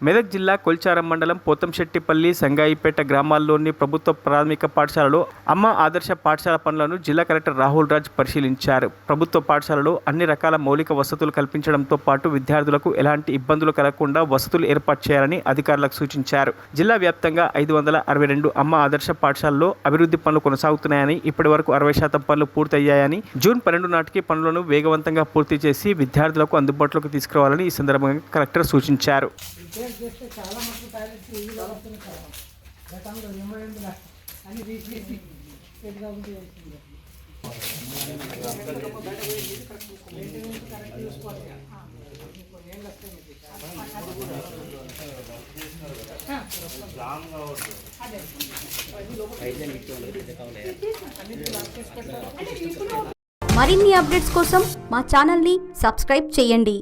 మెదక్ జిల్లా కొల్చారం మండలం పోతంశెట్టిపల్లి సంగాయిపేట గ్రామాల్లోని ప్రభుత్వ ప్రాథమిక పాఠశాలలో అమ్మ ఆదర్శ పాఠశాల పనులను జిల్లా కలెక్టర్ రాహుల్ రాజ్ పరిశీలించారు. ప్రభుత్వ పాఠశాలలో అన్ని రకాల మౌలిక వసతులు కల్పించడంతో పాటు విద్యార్థులకు ఎలాంటి ఇబ్బందులు కలగకుండా వసతులు ఏర్పాటు చేయాలని అధికారులకు సూచించారు. జిల్లా వ్యాప్తంగా 562 అమ్మ ఆదర్శ పాఠశాలలో అభివృద్ధి పనులు కొనసాగుతున్నాయని, ఇప్పటి వరకు 60% పనులు పూర్తయ్యాయని, జూన్ 12 నాటికి పనులను వేగవంతంగా పూర్తి చేసి విద్యార్థులకు అందుబాటులోకి తీసుకురావాలని ఈ సందర్భంగా కలెక్టర్ సూచించారు. చాలా మటుకు టాయిలెట్స్ ఇల్లు అవుతుంది కదా గతంలో నిమ్మలంగా అని తీసేసి పెద్దగా ఉంటే కరెక్ట్ చూసుకోవాలి. ఏళ్ళు మరిన్ని అప్డేట్స్ కోసం మా ఛానల్ని సబ్స్క్రైబ్ చేయండి.